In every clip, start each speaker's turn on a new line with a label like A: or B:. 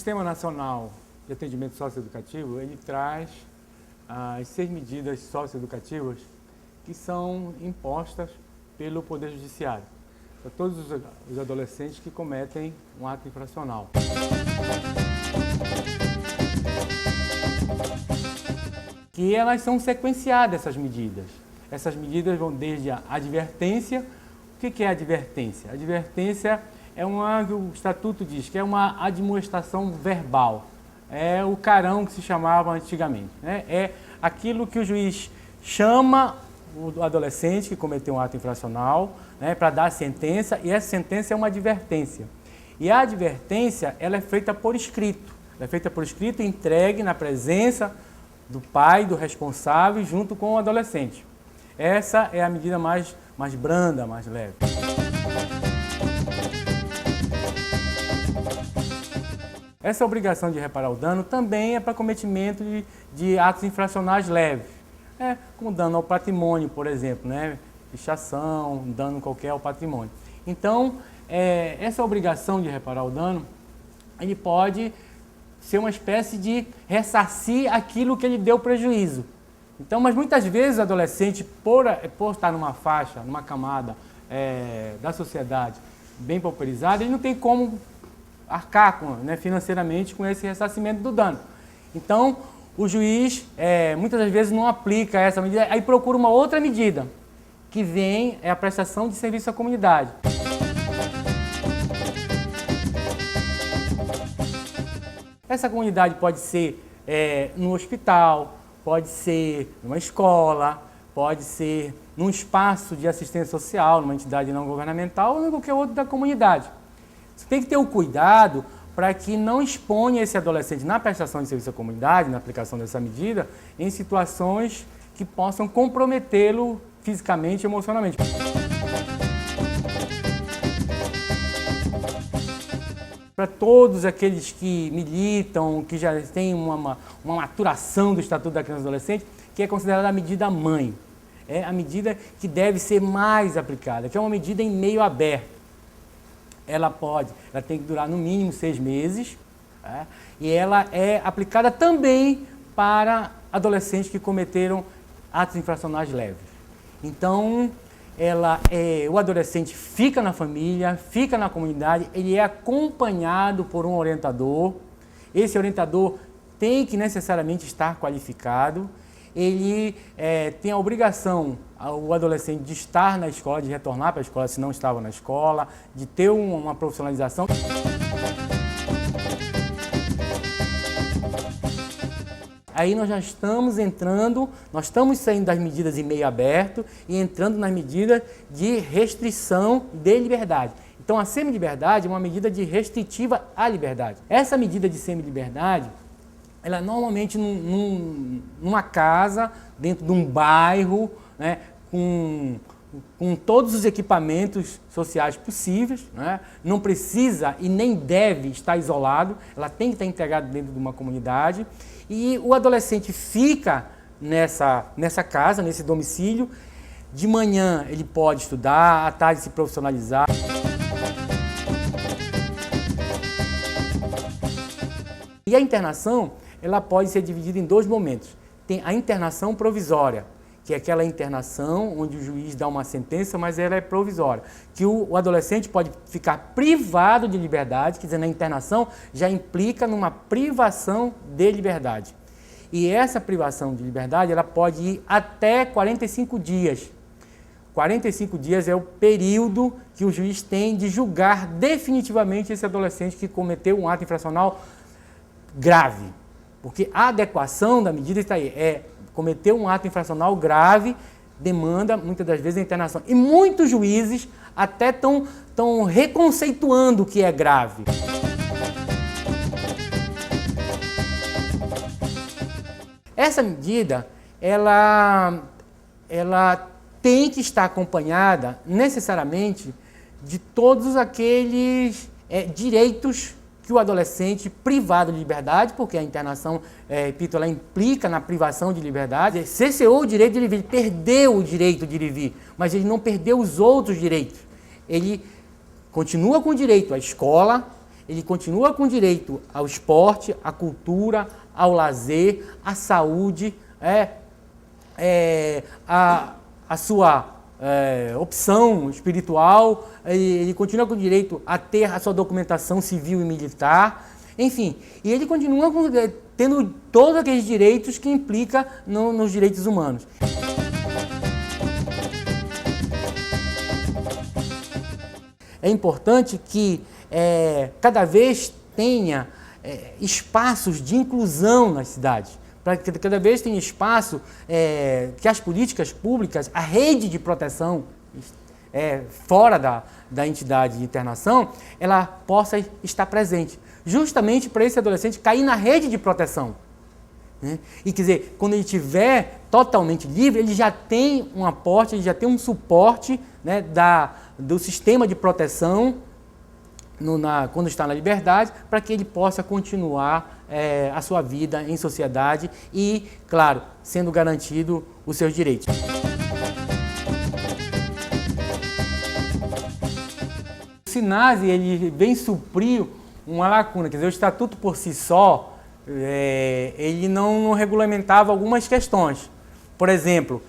A: Sistema Nacional de Atendimento Socioeducativo, ele traz as 6 medidas socioeducativas que são impostas pelo Poder Judiciário para todos os adolescentes que cometem um ato infracional. Que elas são sequenciadas, essas medidas. Essas medidas vão desde a advertência. O que é advertência? Advertência é o Estatuto diz que é uma admoestação verbal. É o carão que se chamava antigamente, né? É aquilo que o juiz chama o adolescente que cometeu um ato infracional, né, para dar a sentença, e essa sentença é uma advertência. E a advertência, ela é feita por escrito. Ela é feita por escrito e entregue na presença do pai, do responsável, junto com o adolescente. Essa é a medida mais branda, mais leve. Essa obrigação de reparar o dano também é para cometimento de atos infracionais leves, como dano ao patrimônio, por exemplo, né? Pichação, dano qualquer ao patrimônio. Então, essa obrigação de reparar o dano, ele pode ser uma espécie de ressarcir aquilo que ele deu prejuízo. Então, mas muitas vezes o adolescente, por estar numa faixa, numa camada da sociedade bem pauperizada, ele não tem como arcar financeiramente com esse ressarcimento do dano. Então, o juiz muitas das vezes não aplica essa medida, aí procura uma outra medida, que vem a prestação de serviço à comunidade. Essa comunidade pode ser no hospital, pode ser numa escola, pode ser num espaço de assistência social, numa entidade não governamental ou em qualquer outro da comunidade. Você tem que ter o cuidado para que não exponha esse adolescente na prestação de serviço à comunidade, na aplicação dessa medida, em situações que possam comprometê-lo fisicamente e emocionalmente. Para todos aqueles que militam, que já têm uma maturação do Estatuto da Criança e do Adolescente, que é considerada a medida mãe. É a medida que deve ser mais aplicada, que é uma medida em meio aberto. Ela tem que durar no mínimo 6 meses, e ela é aplicada também para adolescentes que cometeram atos infracionais leves. Então, o adolescente fica na família, fica na comunidade, ele é acompanhado por um orientador. Esse orientador tem que necessariamente estar qualificado. Ele tem a obrigação, o adolescente, de estar na escola, de retornar para a escola se não estava na escola, de ter uma profissionalização. Aí nós já estamos nós estamos saindo das medidas em meio aberto e entrando nas medidas de restrição de liberdade. Então a semiliberdade é uma medida de restritiva à liberdade. Essa medida de semiliberdade, ela é normalmente numa casa, dentro de um bairro, né, com todos os equipamentos sociais possíveis, né? Não precisa e nem deve estar isolado, ela tem que estar integrada dentro de uma comunidade. E o adolescente fica nessa casa, nesse domicílio. De manhã ele pode estudar, à tarde se profissionalizar. E a internação, ela pode ser dividida em 2 momentos. Tem a internação provisória, que é aquela internação onde o juiz dá uma sentença, mas ela é provisória. Que o adolescente pode ficar privado de liberdade, quer dizer, na internação já implica numa privação de liberdade. E essa privação de liberdade, ela pode ir até 45 dias. 45 dias é o período que o juiz tem de julgar definitivamente esse adolescente que cometeu um ato infracional grave. Porque a adequação da medida está aí, cometer um ato infracional grave demanda, muitas das vezes, a internação. E muitos juízes até estão reconceituando o que é grave. Essa medida, ela tem que estar acompanhada, necessariamente, de todos aqueles direitos que o adolescente privado de liberdade, porque a internação, repito, ela implica na privação de liberdade, cesseou o direito de ir e vir, ele perdeu o direito de ir e vir, mas ele não perdeu os outros direitos. Ele continua com o direito à escola, ele continua com direito ao esporte, à cultura, ao lazer, à saúde, a sua opção espiritual, ele continua com direito a ter a sua documentação civil e militar, enfim, e ele continua tendo todos aqueles direitos que implica nos direitos humanos. É importante que cada vez tenha espaços de inclusão nas cidades, para que cada vez tenha espaço que as políticas públicas, a rede de proteção fora da entidade de internação, ela possa estar presente, justamente para esse adolescente cair na rede de proteção. Né? E quer dizer, quando ele estiver totalmente livre, ele já tem um aporte, ele já tem um suporte, né, do sistema de proteção quando está na liberdade, para que ele possa continuar a sua vida em sociedade e, claro, sendo garantido os seus direitos. O SINASE, ele vem suprir uma lacuna, quer dizer, o estatuto por si só, ele não regulamentava algumas questões. Por exemplo,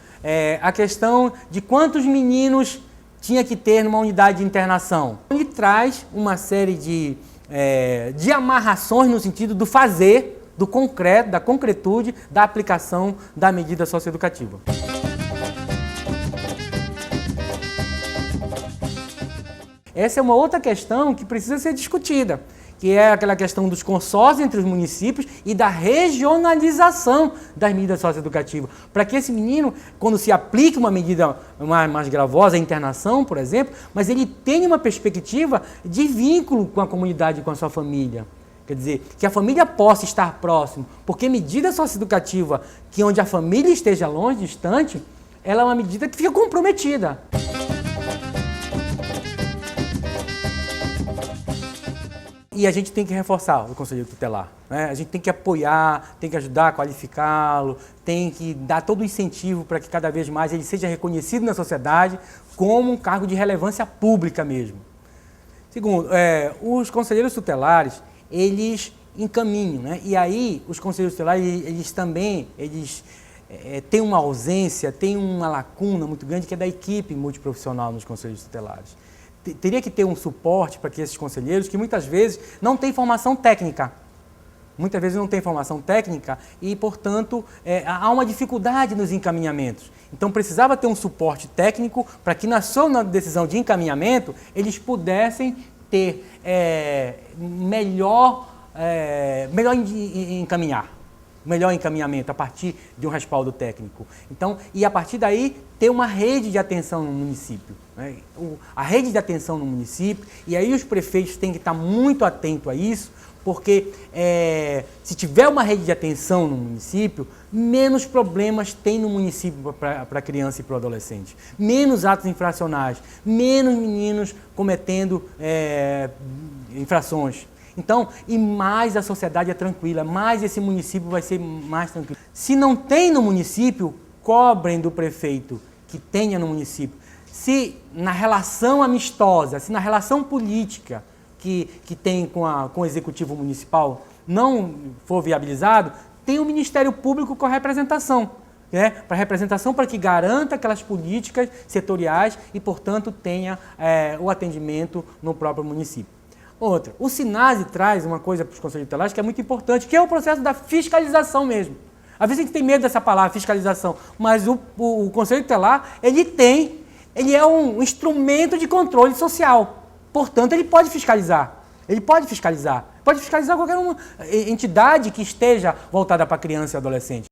A: a questão de quantos meninos tinha que ter numa unidade de internação. Ele traz uma série de amarrações no sentido do fazer, do concreto, da concretude, da aplicação da medida socioeducativa. Essa é uma outra questão que precisa ser discutida, que é aquela questão dos consórcios entre os municípios e da regionalização das medidas socioeducativas, para que esse menino, quando se aplique uma medida mais gravosa, a internação, por exemplo, mas ele tenha uma perspectiva de vínculo com a comunidade e com a sua família. Quer dizer, que a família possa estar próximo, porque medida socioeducativa que onde a família esteja longe, distante, ela é uma medida que fica comprometida. E a gente tem que reforçar o conselheiro tutelar, né? A gente tem que apoiar, tem que ajudar a qualificá-lo, tem que dar todo o incentivo para que cada vez mais ele seja reconhecido na sociedade como um cargo de relevância pública mesmo. Segundo, os conselheiros tutelares, eles encaminham, né? E aí os conselheiros tutelares, eles também têm uma ausência, têm uma lacuna muito grande que é da equipe multiprofissional nos conselheiros tutelares. Teria que ter um suporte para que esses conselheiros, que muitas vezes não têm formação técnica, e, portanto, há uma dificuldade nos encaminhamentos. Então, precisava ter um suporte técnico para que, na sua decisão de encaminhamento, eles pudessem ter melhor encaminhamento a partir de um respaldo técnico. Então, e a partir daí, ter uma rede de atenção no município. Né? A rede de atenção no município, e aí os prefeitos têm que estar muito atentos a isso, porque se tiver uma rede de atenção no município, menos problemas tem no município para a criança e para o adolescente. Menos atos infracionais, menos meninos cometendo infrações. Então, e mais a sociedade é tranquila, mais esse município vai ser mais tranquilo. Se não tem no município, cobrem do prefeito que tenha no município. Se na relação amistosa, se na relação política que tem com o executivo municipal não for viabilizado, tem o Ministério Público com a representação. Para que garanta aquelas políticas setoriais e, portanto, tenha o atendimento no próprio município. Outra, o SINASE traz uma coisa para os conselheiros tutelares que é muito importante, que é o processo da fiscalização mesmo. Às vezes a gente tem medo dessa palavra, fiscalização, mas o conselheiro tutelar, ele é um instrumento de controle social. Portanto, ele pode fiscalizar. Pode fiscalizar qualquer uma entidade que esteja voltada para a criança e adolescente.